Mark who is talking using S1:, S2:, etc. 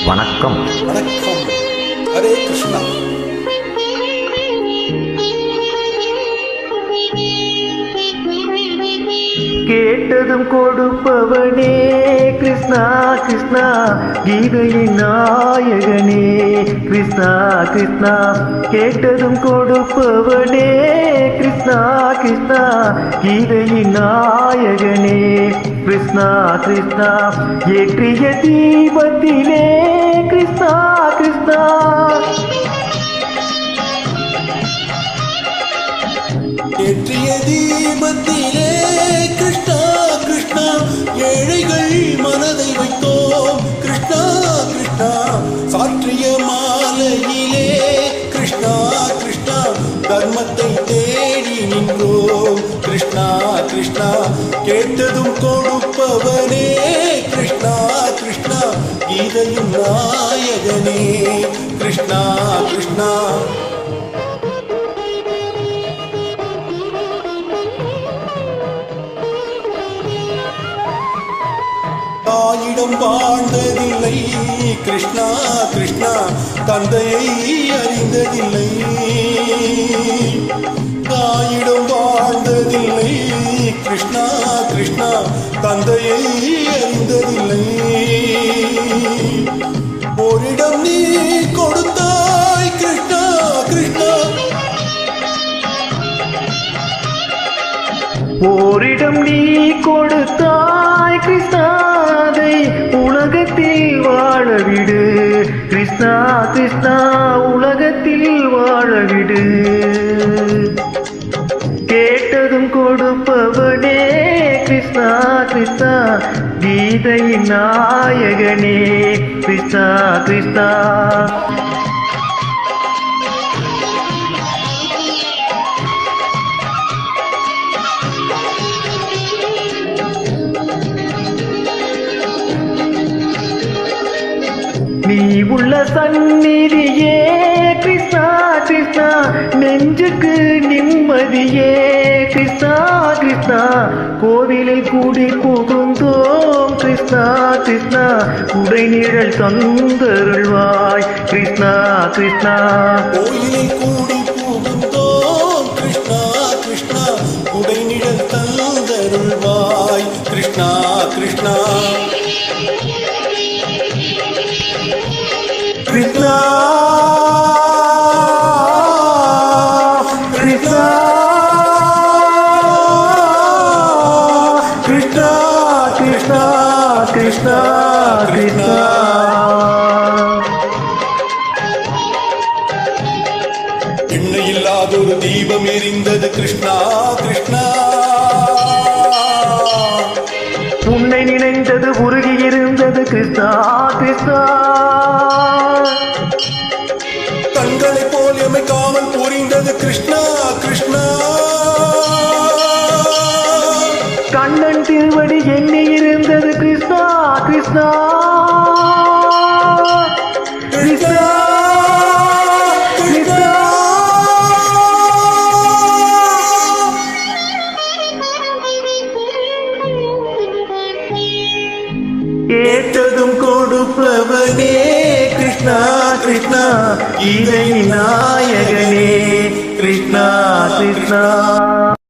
S1: வணக்கம்.
S2: வணக்கம். ஹரே கிருஷ்ணா.
S1: கேட்டதும் கொடுப்பவனே கிருஷ்ணா கிருஷ்ணா, கீதையின் நாயகனே கிருஷ்ணா கிருஷ்ணா. கேட்டதும் கொடுப்பவனே கிருஷ்ணா கிருஷ்ணா, கீதையின் நாயகனே கிருஷ்ணா கிருஷ்ணா. ஏற்றிய தீபத்திலே கிருஷ்ணா கிருஷ்ணா,
S2: ஏற்றிய தீபத்திலே கிருஷ்ணா கிருஷ்ணா, ஏழைகள் மனதை வைத்தோம் கிருஷ்ணா கிருஷ்ணா. சாற்றிய மாலையிலே கிருஷ்ணா கிருஷ்ணா, தர்மத்தை தேடி நின்றோம் கிருஷ்ணா கிருஷ்ணா. கேட்டதும் கொடுப்பவனே கிருஷ்ணா கிருஷ்ணா, கீதையும் நாயகனே கிருஷ்ணா கிருஷ்ணா. தாயிடம் வாழ்ந்ததில்லை கிருஷ்ணா கிருஷ்ணா, தந்தையை அறிந்ததில்லை. தாயிடம் வாழ்ந்ததில்லை கிருஷ்ணா கிருஷ்ணா, தந்தையை அறிந்ததில்லை. ஓரிடம் நீ கொடுத்தாய் கிருஷ்ணா கிருஷ்ணா,
S1: ஓரிடம் நீ கொடுத்தாய் கிருஷ்ணா, அதை உலகத்தில் வாழவிடு கிருஷ்ணா கிருஷ்ணா, உலகத்தில் வாழவிடு. கேட்டதும் கொடுப்பவனே கிருஷ்ணா கிருஷ்ணா, கீதையின் நாயகனே கிருஷ்ணா கிருஷ்ணா. நீ உள்ள சந்நிதியே கிருஷ்ணா கிருஷ்ணா, நெஞ்சுக்கு நிம்மதியே கிருஷ்ணா கிருஷ்ணா. கோவிலில் கூடி புகுந்தோம் கிருஷ்ணா கிருஷ்ணா, உடைநிழல் தந்தருள்வாய் கிருஷ்ணா கிருஷ்ணா.
S2: கோயிலில் கூடி புகுந்தோம் கிருஷ்ணா கிருஷ்ணா, உடைநிழல் தந்தருள்வாய் கிருஷ்ணா கிருஷ்ணா.
S1: கிருஷ்ணா கிருஷ்ணா கிருஷ்ணா கிருஷ்ணா கிருஷ்ணா கிருஷ்ணா.
S2: எண்ணெய் இல்லாதொரு தீபம் எரிந்தது கிருஷ்ணா கிருஷ்ணா,
S1: உன்னை நினைந்தது உருகி இருந்தது கிருஷ்ணா கிருஷ்ணா.
S2: கண்களை போல் எமைக்காமல் புரிந்தது கிருஷ்ணா கிருஷ்ணா.
S1: கண்ணன் திருவடி எண்ணி இருந்தது கிருஷ்ணா கிருஷ்ணா கிருஷ்ணா கிருஷ்ணா. கேட்டதும் கொடுப்பவனே கிருஷ்ணா கிருஷ்ணா, கீதை நாயகனே கிருஷ்ணா கிருஷ்ணா.